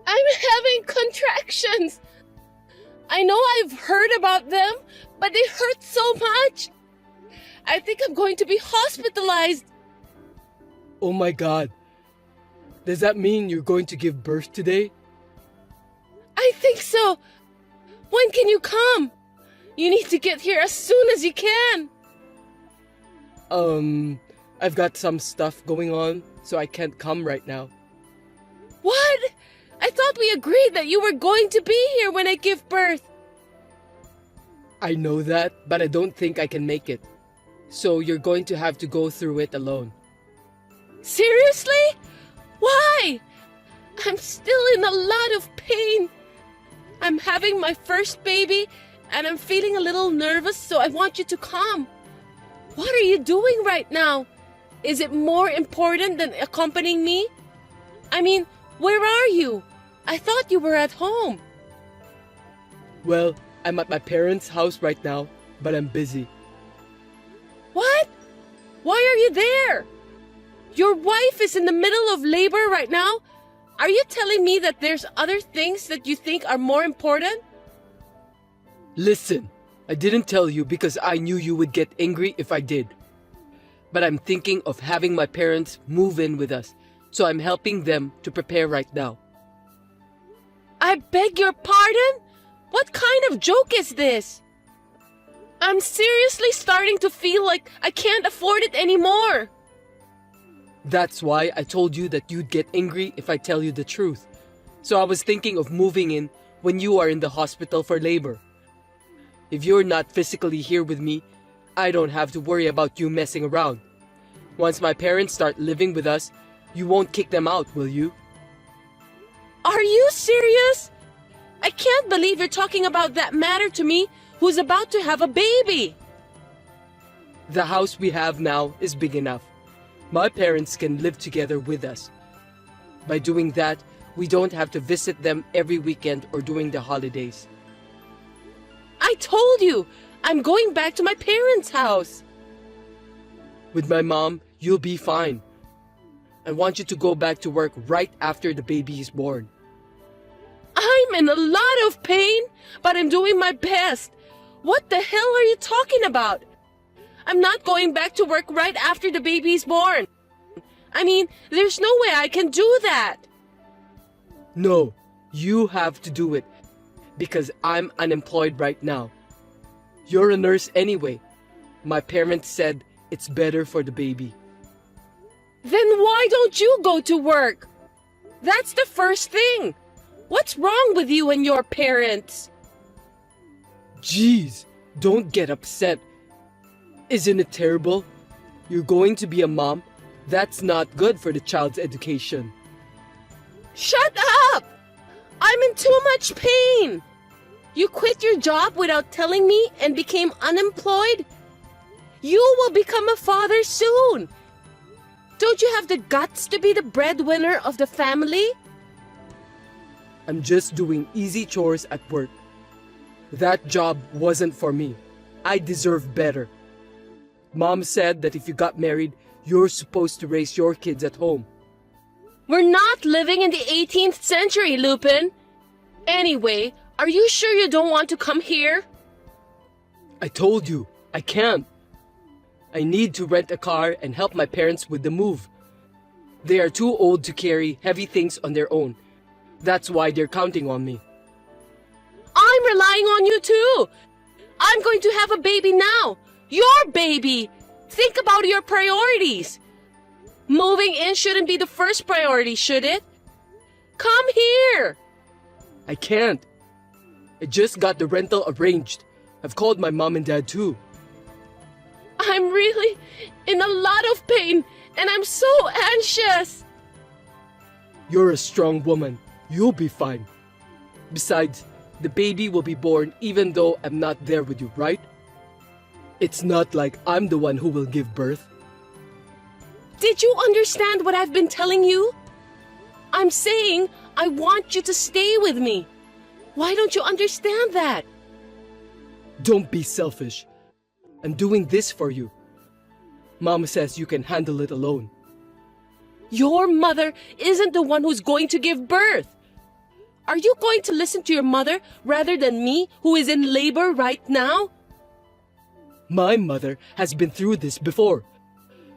I'm having contractions. I know I've heard about them, but they hurt so much. I think I'm going to be hospitalized. Oh my God. Does that mean you're going to give birth today? I think so. When can you come? You need to get here as soon as you can. I've got some stuff going on, so I can't come right now. What? I thought we agreed that you were going to be here when I give birth. I know that, but I don't think I can make it. So you're going to have to go through it alone. Seriously? Why? I'm still in a lot of pain. I'm having my first baby and I'm feeling a little nervous, so I want you to come. What are you doing right now? Is it more important than accompanying me? I mean, where are you? I thought you were at home. Well, I'm at my parents' house right now, but I'm busy. What? Why are you there? Your wife is in the middle of labor right now. Are you telling me that there's other things that you think are more important? Listen, I didn't tell you because I knew you would get angry if I did. But I'm thinking of having my parents move in with us, so I'm helping them to prepare right now. I beg your pardon? What kind of joke is this? I'm seriously starting to feel like I can't afford it anymore. That's why I told you that you'd get angry if I tell you the truth. So I was thinking of moving in when you are in the hospital for labor. If you're not physically here with me, I don't have to worry about you messing around. Once my parents start living with us, you won't kick them out, will you? Are you serious? I can't believe you're talking about that matter to me who's about to have a baby. The house we have now is big enough. My parents can live together with us. By doing that, we don't have to visit them every weekend or during the holidays. I told you, I'm going back to my parents' house. With my mom, you'll be fine. I want you to go back to work right after the baby is born. I'm in a lot of pain, but I'm doing my best. What the hell are you talking about? I'm not going back to work right after the baby is born. I mean, there's no way I can do that. No, you have to do it because I'm unemployed right now. You're a nurse anyway. My parents said it's better for the baby. Then why don't you go to work? That's the first thing. What's wrong with you and your parents? Jeez, don't get upset. Isn't it terrible? You're going to be a mom. That's not good for the child's education. Shut up! I'm in too much pain. You quit your job without telling me and became unemployed? You will become a father soon. Don't you have the guts to be the breadwinner of the family? I'm just doing easy chores at work. That job wasn't for me. I deserve better. Mom said that if you got married, you're supposed to raise your kids at home. We're not living in the 18th century, Lupin. Anyway, are you sure you don't want to come here? I told you, I can't. I need to rent a car and help my parents with the move. They are too old to carry heavy things on their own. That's why they're counting on me. I'm relying on you too. I'm going to have a baby now. Your baby. Think about your priorities. Moving in shouldn't be the first priority, should it? Come here. I can't. I just got the rental arranged. I've called my mom and dad too. I'm really in a lot of pain and I'm so anxious. You're a strong woman. You'll be fine. Besides, the baby will be born even though I'm not there with you, right? It's not like I'm the one who will give birth. Did you understand what I've been telling you? I'm saying I want you to stay with me. Why don't you understand that? Don't be selfish. I'm doing this for you. Mama says you can handle it alone. Your mother isn't the one who's going to give birth. Are you going to listen to your mother rather than me, who is in labor right now? My mother has been through this before.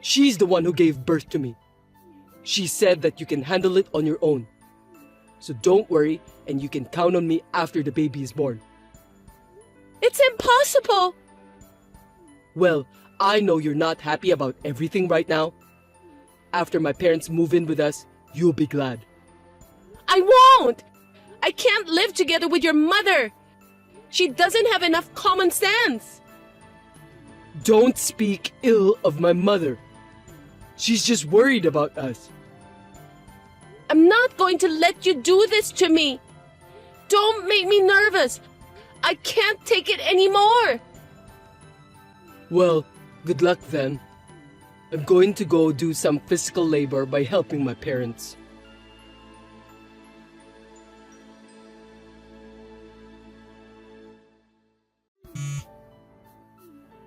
She's the one who gave birth to me. She said that you can handle it on your own. So don't worry, and you can count on me after the baby is born. It's impossible! Well, I know you're not happy about everything right now. After my parents move in with us, you'll be glad. I won't! I can't live together with your mother! She doesn't have enough common sense! Don't speak ill of my mother. She's just worried about us. I'm not going to let you do this to me! Don't make me nervous! I can't take it anymore! Well, good luck then. I'm going to go do some physical labor by helping my parents.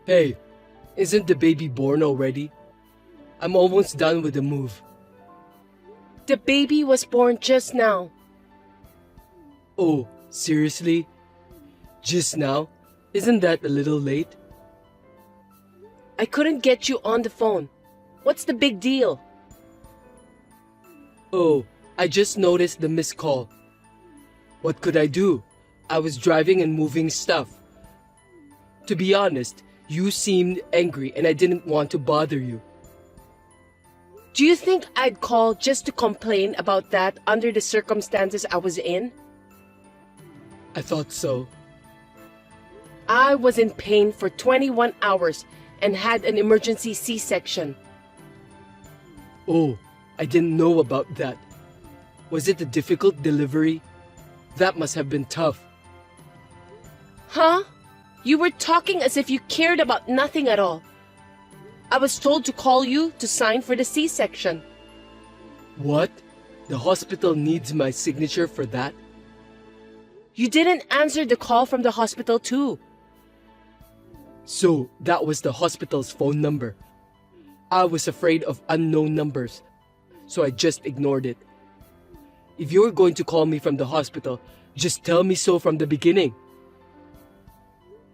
Hey, isn't the baby born already? I'm almost done with the move. The baby was born just now. Oh, seriously? Just now? Isn't that a little late? I couldn't get you on the phone. What's the big deal? Oh, I just noticed the missed call. What could I do? I was driving and moving stuff. To be honest, you seemed angry and I didn't want to bother you. Do you think I'd call just to complain about that under the circumstances I was in? I thought so. I was in pain for 21 hours and had an emergency C-section. Oh, I didn't know about that. Was it a difficult delivery? That must have been tough. Huh? You were talking as if you cared about nothing at all. I was told to call you to sign for the C-section. What? The hospital needs my signature for that? You didn't answer the call from the hospital too. So, that was the hospital's phone number. I was afraid of unknown numbers, so I just ignored it. If you're going to call me from the hospital, just tell me so from the beginning.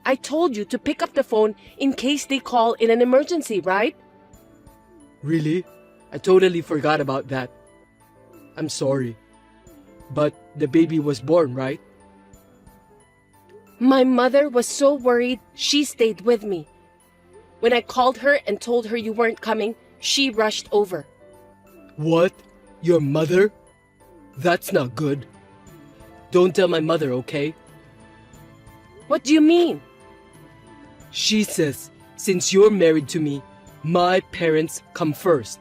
I told you to pick up the phone in case they call in an emergency, right? Really? I totally forgot about that. I'm sorry. But the baby was born, right? My mother was so worried, she stayed with me. When I called her and told her you weren't coming, she rushed over. What? Your mother? That's not good. Don't tell my mother, okay? What do you mean? She says, since you're married to me, my parents come first.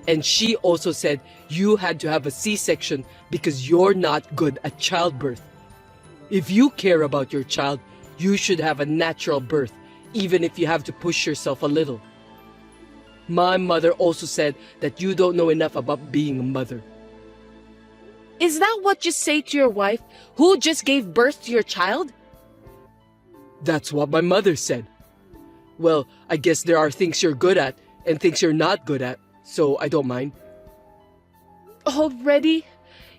And she also said you had to have a C-section because you're not good at childbirth. If you care about your child, you should have a natural birth, even if you have to push yourself a little. My mother also said that you don't know enough about being a mother. Is that what you say to your wife, who just gave birth to your child? That's what my mother said. Well, I guess there are things you're good at and things you're not good at, so I don't mind. Already?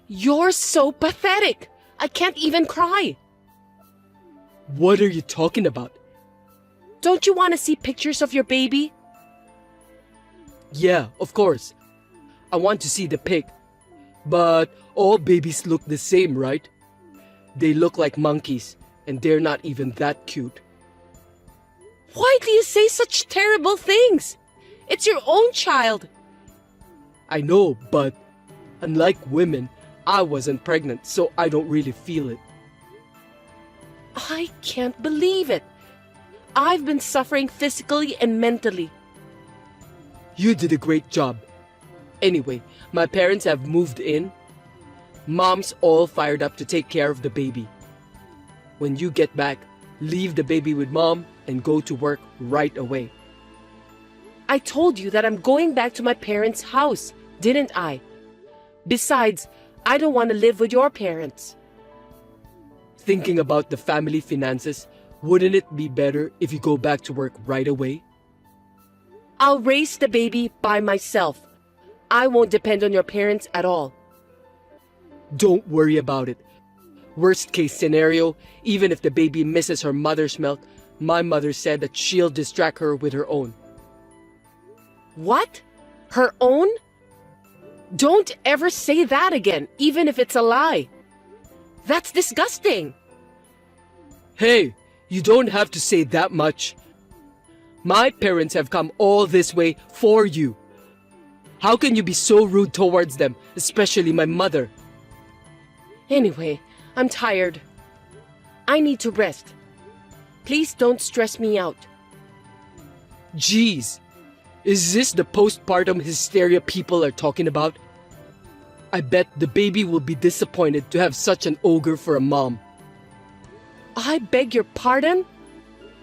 You're so pathetic. I can't even cry. What are you talking about? Don't you want to see pictures of your baby? Yeah, of course. I want to see the pic. But all babies look the same, right? They look like monkeys, and they're not even that cute. Why do you say such terrible things? It's your own child. I know, but unlike women, I wasn't pregnant, so I don't really feel it. I can't believe it. I've been suffering physically and mentally. You did a great job. Anyway, my parents have moved in. Mom's all fired up to take care of the baby. When you get back, leave the baby with Mom and go to work right away. I told you that I'm going back to my parents' house, didn't I? Besides, I don't want to live with your parents. Thinking about the family finances, wouldn't it be better if you go back to work right away? I'll raise the baby by myself. I won't depend on your parents at all. Don't worry about it. Worst case scenario, even if the baby misses her mother's milk, my mother said that she'll distract her with her own. What? Her own? Don't ever say that again, even if it's a lie. That's disgusting. Hey, you don't have to say that much. My parents have come all this way for you. How can you be so rude towards them, especially my mother? Anyway, I'm tired. I need to rest. Please don't stress me out. Jeez, is this the postpartum hysteria people are talking about? I bet the baby will be disappointed to have such an ogre for a mom. I beg your pardon?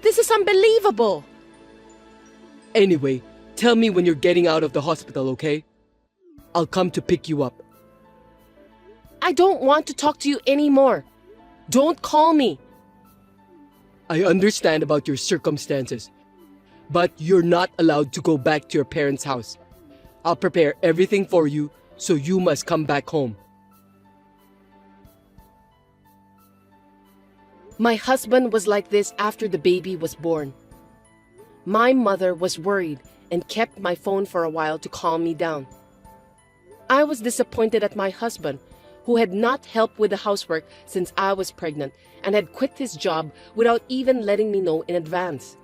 This is unbelievable. Anyway, tell me when you're getting out of the hospital, okay? I'll come to pick you up. I don't want to talk to you anymore. Don't call me. I understand about your circumstances, but you're not allowed to go back to your parents' house. I'll prepare everything for you, so you must come back home. My husband was like this after the baby was born. My mother was worried and kept my phone for a while to calm me down. I was disappointed at my husband, who had not helped with the housework since I was pregnant and had quit his job without even letting me know in advance.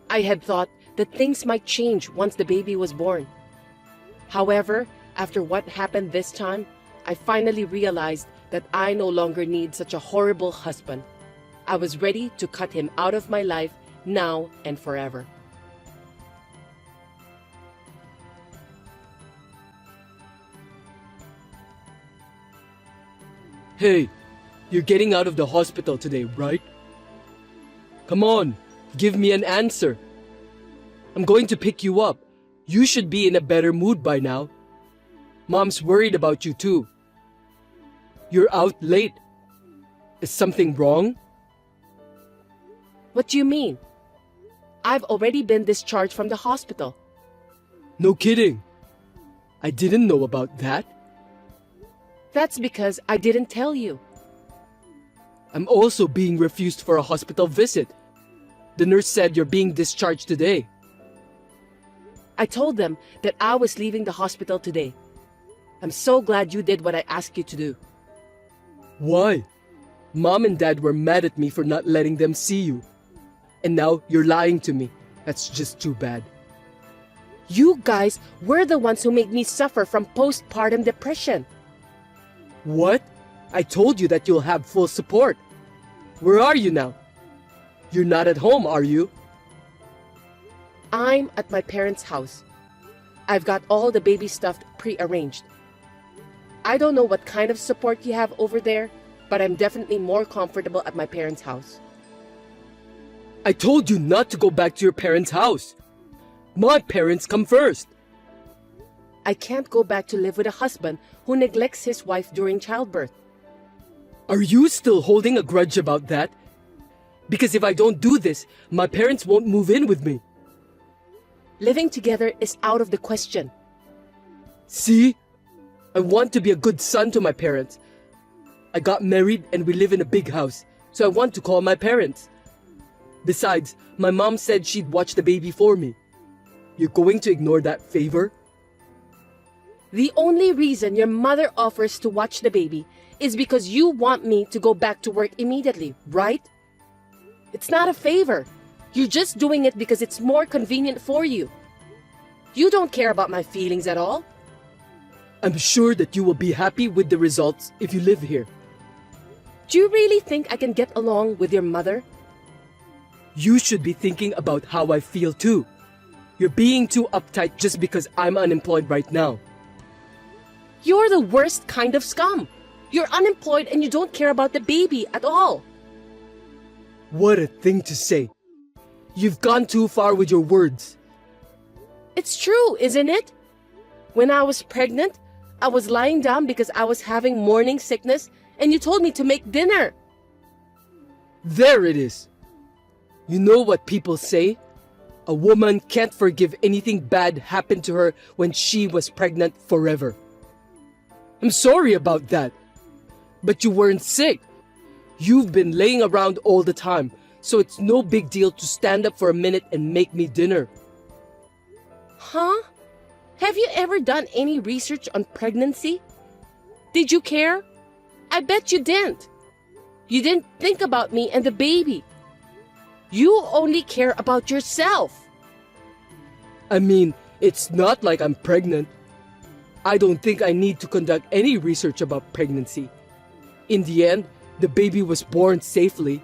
I had thought that things might change once the baby was born. However, after what happened this time, I finally realized that I no longer need such a horrible husband. I was ready to cut him out of my life now and forever. Hey, you're getting out of the hospital today, right? Come on, give me an answer. I'm going to pick you up. You should be in a better mood by now. Mom's worried about you too. You're out late. Is something wrong? What do you mean? I've already been discharged from the hospital. No kidding. I didn't know about that. That's because I didn't tell you. I'm also being refused for a hospital visit. The nurse said you're being discharged today. I told them that I was leaving the hospital today. I'm so glad you did what I asked you to do. Why? Mom and Dad were mad at me for not letting them see you. And now you're lying to me. That's just too bad. You guys were the ones who made me suffer from postpartum depression. What? I told you that you'll have full support. Where are you now? You're not at home, are you? I'm at my parents' house. I've got all the baby stuff pre-arranged. I don't know what kind of support you have over there, but I'm definitely more comfortable at my parents' house. I told you not to go back to your parents' house. My parents come first. I can't go back to live with a husband who neglects his wife during childbirth. Are you still holding a grudge about that? Because if I don't do this, my parents won't move in with me. Living together is out of the question. See? I want to be a good son to my parents. I got married and we live in a big house, so I want to call my parents. Besides, my mom said she'd watch the baby for me. You're going to ignore that favor? The only reason your mother offers to watch the baby is because you want me to go back to work immediately, right? It's not a favor. You're just doing it because it's more convenient for you. You don't care about my feelings at all. I'm sure that you will be happy with the results if you live here. Do you really think I can get along with your mother? You should be thinking about how I feel too. You're being too uptight just because I'm unemployed right now. You're the worst kind of scum. You're unemployed and you don't care about the baby at all. What a thing to say. You've gone too far with your words. It's true, isn't it? When I was pregnant, I was lying down because I was having morning sickness and you told me to make dinner. There it is. You know what people say? A woman can't forgive anything bad happened to her when she was pregnant forever. I'm sorry about that. But you weren't sick. You've been laying around all the time, so it's no big deal to stand up for a minute and make me dinner. Huh? Have you ever done any research on pregnancy? Did you care? I bet you didn't. You didn't think about me and the baby. You only care about yourself. I mean, it's not like I'm pregnant. I don't think I need to conduct any research about pregnancy. In the end, the baby was born safely.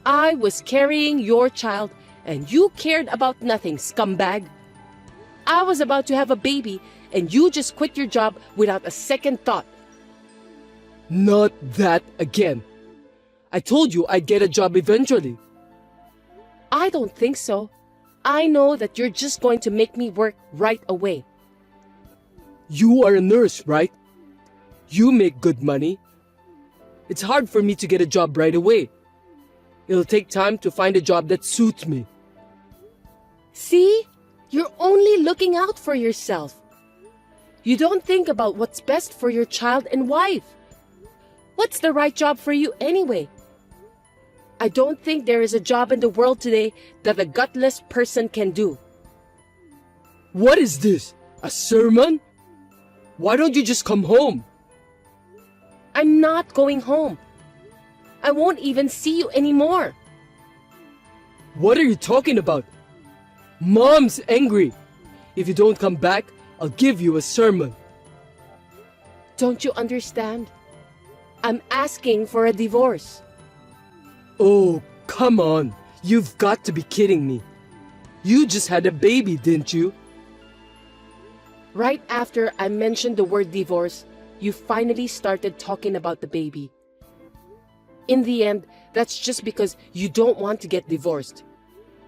I was carrying your child and you cared about nothing, scumbag. I was about to have a baby and you just quit your job without a second thought. Not that again. I told you I'd get a job eventually. I don't think so. I know that you're just going to make me work right away. You are a nurse, right? You make good money. It's hard for me to get a job right away. It'll take time to find a job that suits me. See? You're only looking out for yourself. You don't think about what's best for your child and wife. What's the right job for you anyway? I don't think there is a job in the world today that a gutless person can do. What is this? A sermon? Why don't you just come home? I'm not going home. I won't even see you anymore. What are you talking about? Mom's angry. If you don't come back, I'll give you a sermon. Don't you understand? I'm asking for a divorce. Oh, come on. You've got to be kidding me. You just had a baby, didn't you? Right after I mentioned the word divorce, you finally started talking about the baby. In the end, that's just because you don't want to get divorced.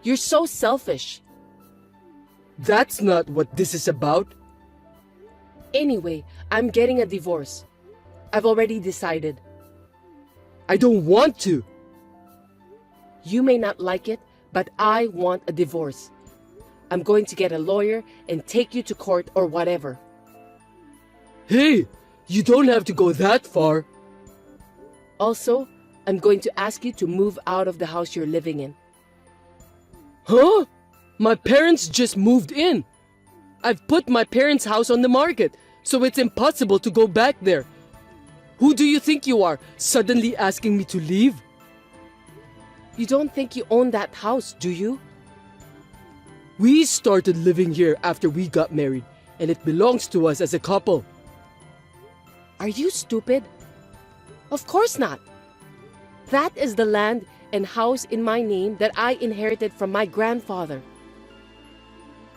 You're so selfish. That's not what this is about. Anyway, I'm getting a divorce. I've already decided. I don't want to. You may not like it, but I want a divorce. I'm going to get a lawyer and take you to court or whatever. Hey, you don't have to go that far. Also, I'm going to ask you to move out of the house you're living in. Huh? My parents just moved in. I've put my parents' house on the market, so it's impossible to go back there. Who do you think you are, suddenly asking me to leave? You don't think you own that house, do you? We started living here after we got married, and it belongs to us as a couple. Are you stupid? Of course not. That is the land and house in my name that I inherited from my grandfather.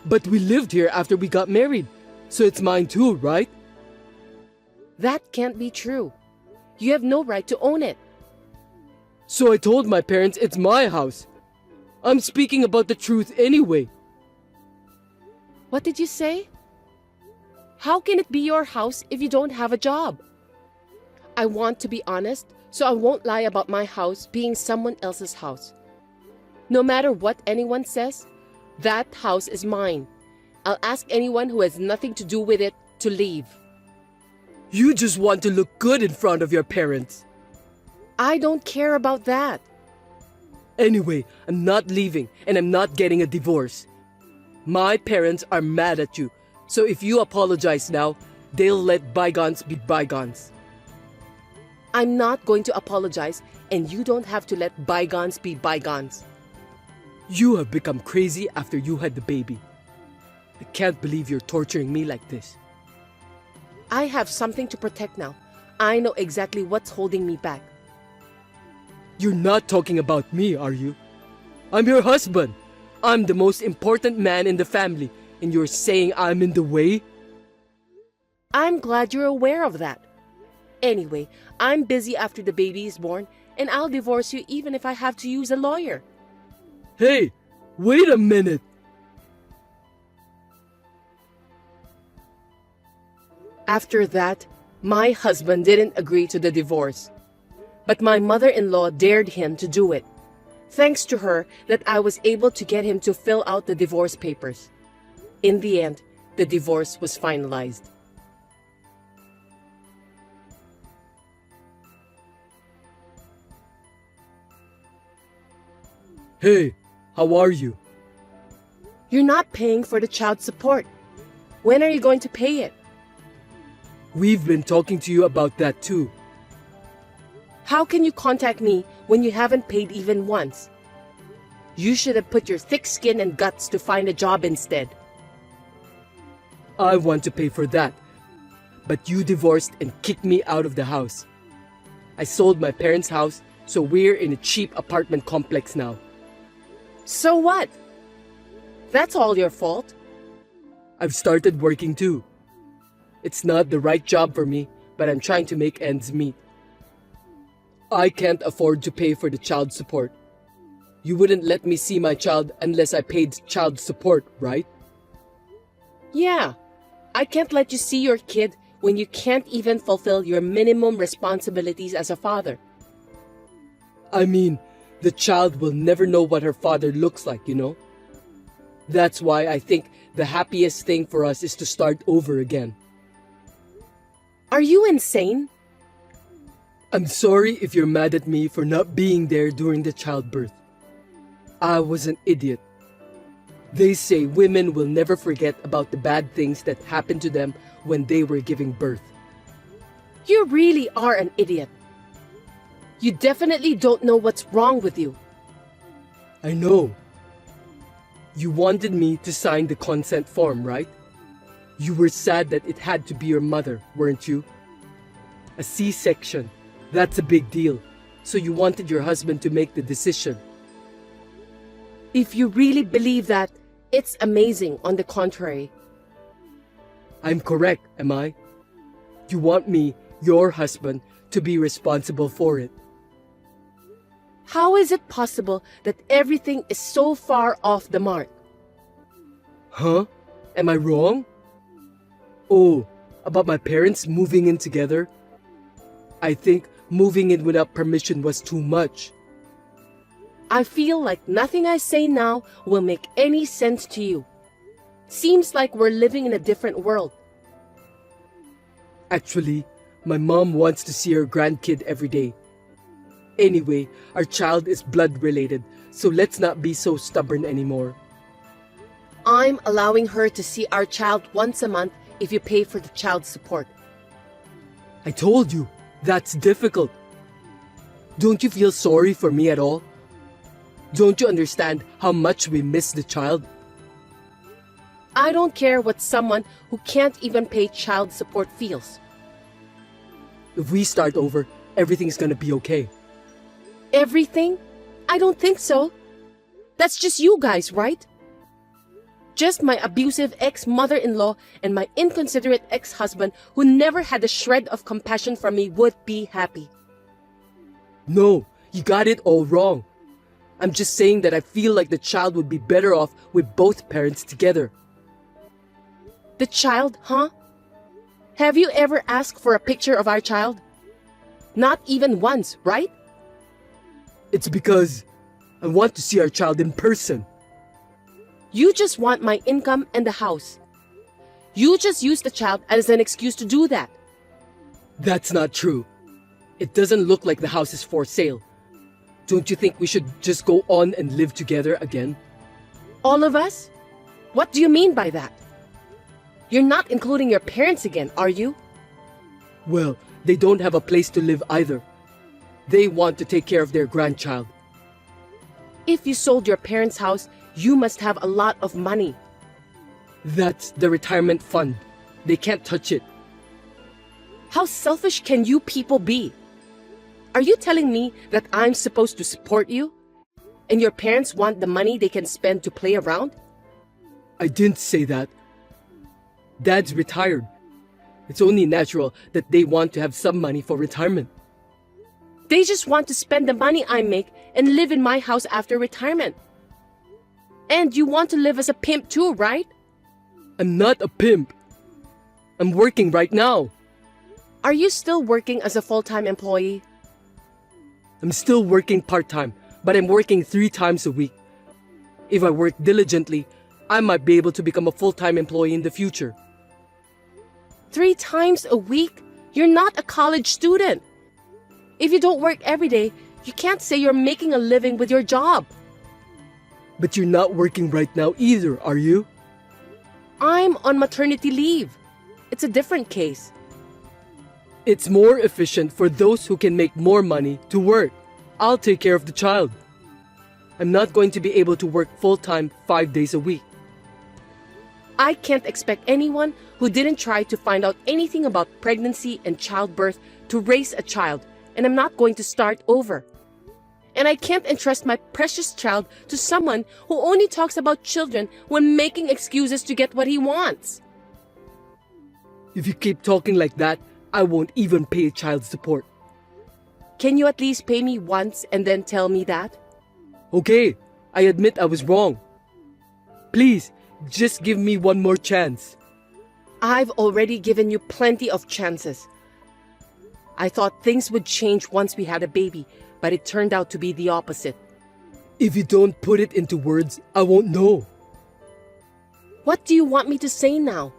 But we lived here after we got married, so it's mine too, right? That can't be true. You have no right to own it. So I told my parents it's my house. I'm speaking about the truth anyway. What did you say? How can it be your house if you don't have a job? I want to be honest, so I won't lie about my house being someone else's house. No matter what anyone says, that house is mine. I'll ask anyone who has nothing to do with it to leave. You just want to look good in front of your parents. I don't care about that. Anyway, I'm not leaving and I'm not getting a divorce. My parents are mad at you, so if you apologize now, they'll let bygones be bygones. I'm not going to apologize, and you don't have to let bygones be bygones. You have become crazy after you had the baby. I can't believe you're torturing me like this. I have something to protect now. I know exactly what's holding me back. You're not talking about me, are you? I'm your husband. I'm the most important man in the family, and you're saying I'm in the way? I'm glad you're aware of that. Anyway, I'm busy after the baby is born, and I'll divorce you even if I have to use a lawyer. Hey, wait a minute. After that, my husband didn't agree to the divorce. But my mother-in-law dared him to do it. Thanks to her that I was able to get him to fill out the divorce papers. In the end, the divorce was finalized. Hey, how are you? You're not paying for the child support. When are you going to pay it? We've been talking to you about that too. How can you contact me when you haven't paid even once? You should have put your thick skin and guts to find a job instead. I want to pay for that. But you divorced and kicked me out of the house. I sold my parents' house, so we're in a cheap apartment complex now. So what? That's all your fault. I've started working too. It's not the right job for me, but I'm trying to make ends meet. I can't afford to pay for the child support. You wouldn't let me see my child unless I paid child support, right? Yeah, I can't let you see your kid when you can't even fulfill your minimum responsibilities as a father. I mean, the child will never know what her father looks like, you know? That's why I think the happiest thing for us is to start over again. Are you insane? I'm sorry if you're mad at me for not being there during the childbirth. I was an idiot. They say women will never forget about the bad things that happened to them when they were giving birth. You really are an idiot. You definitely don't know what's wrong with you. I know. You wanted me to sign the consent form, right? You were sad that it had to be your mother, weren't you? A C-section. That's a big deal. So you wanted your husband to make the decision. If you really believe that, it's amazing on the contrary. I'm correct, am I? You want me, your husband, to be responsible for it. How is it possible that everything is so far off the mark? Huh? Am I wrong? Oh, about my parents moving in together? I think moving in without permission was too much. I feel like nothing I say now will make any sense to you. Seems like we're living in a different world. Actually, my mom wants to see her grandkid every day. Anyway, our child is blood related, so let's not be so stubborn anymore. I'm allowing her to see our child once a month if you pay for the child support. I told you, that's difficult. Don't you feel sorry for me at all? Don't you understand how much we miss the child? I don't care what someone who can't even pay child support feels. If we start over, everything's gonna be okay. Everything? I don't think so. That's just you guys, right? Just my abusive ex-mother-in-law and my inconsiderate ex-husband who never had a shred of compassion for me would be happy. No, you got it all wrong. I'm just saying that I feel like the child would be better off with both parents together. The child, huh? Have you ever asked for a picture of our child? Not even once, right? It's because I want to see our child in person. You just want my income and the house. You just use the child as an excuse to do that. That's not true. It doesn't look like the house is for sale. Don't you think we should just go on and live together again? All of us? What do you mean by that? You're not including your parents again, are you? Well, they don't have a place to live either. They want to take care of their grandchild. If you sold your parents' house, you must have a lot of money. That's the retirement fund. They can't touch it. How selfish can you people be? Are you telling me that I'm supposed to support you? And your parents want the money they can spend to play around? I didn't say that. Dad's retired. It's only natural that they want to have some money for retirement. They just want to spend the money I make and live in my house after retirement. And you want to live as a pimp too, right? I'm not a pimp. I'm working right now. Are you still working as a full-time employee? I'm still working part-time, but I'm working 3 times a week. If I work diligently, I might be able to become a full-time employee in the future. 3 times a week? You're not a college student. If you don't work every day, you can't say you're making a living with your job. But you're not working right now either, are you? I'm on maternity leave. It's a different case. It's more efficient for those who can make more money to work. I'll take care of the child. I'm not going to be able to work full-time 5 days a week. I can't expect anyone who didn't try to find out anything about pregnancy and childbirth to raise a child, and I'm not going to start over. And I can't entrust my precious child to someone who only talks about children when making excuses to get what he wants. If you keep talking like that, I won't even pay child support. Can you at least pay me once and then tell me that? Okay, I admit I was wrong. Please, just give me one more chance. I've already given you plenty of chances. I thought things would change once we had a baby, but it turned out to be the opposite. If you don't put it into words, I won't know. What do you want me to say now?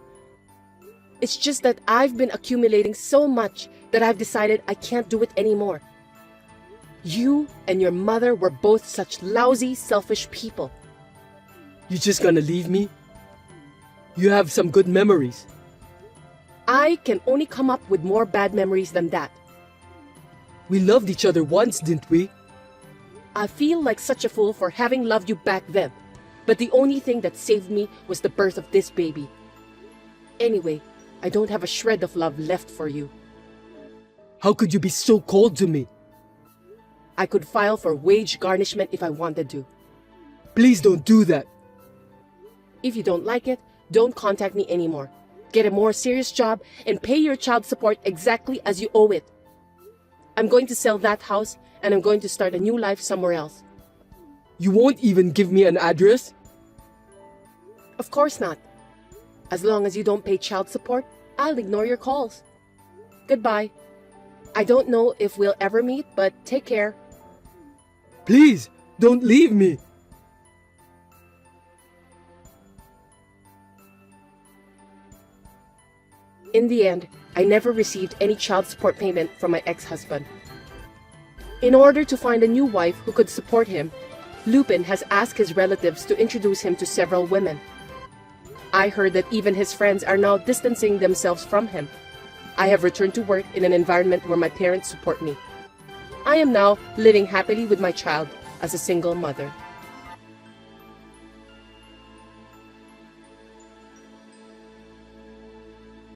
It's just that I've been accumulating so much that I've decided I can't do it anymore. You and your mother were both such lousy, selfish people. You just gonna leave me? You have some good memories. I can only come up with more bad memories than that. We loved each other once, didn't we? I feel like such a fool for having loved you back then, but the only thing that saved me was the birth of this baby. Anyway, I don't have a shred of love left for you. How could you be so cold to me? I could file for wage garnishment if I wanted to. Please don't do that. If you don't like it, don't contact me anymore. Get a more serious job and pay your child support exactly as you owe it. I'm going to sell that house and I'm going to start a new life somewhere else. You won't even give me an address? Of course not. As long as you don't pay child support, I'll ignore your calls. Goodbye. I don't know if we'll ever meet, but take care. Please, don't leave me. In the end, I never received any child support payment from my ex-husband. In order to find a new wife who could support him, Lupin has asked his relatives to introduce him to several women. I heard that even his friends are now distancing themselves from him. I have returned to work in an environment where my parents support me. I am now living happily with my child as a single mother.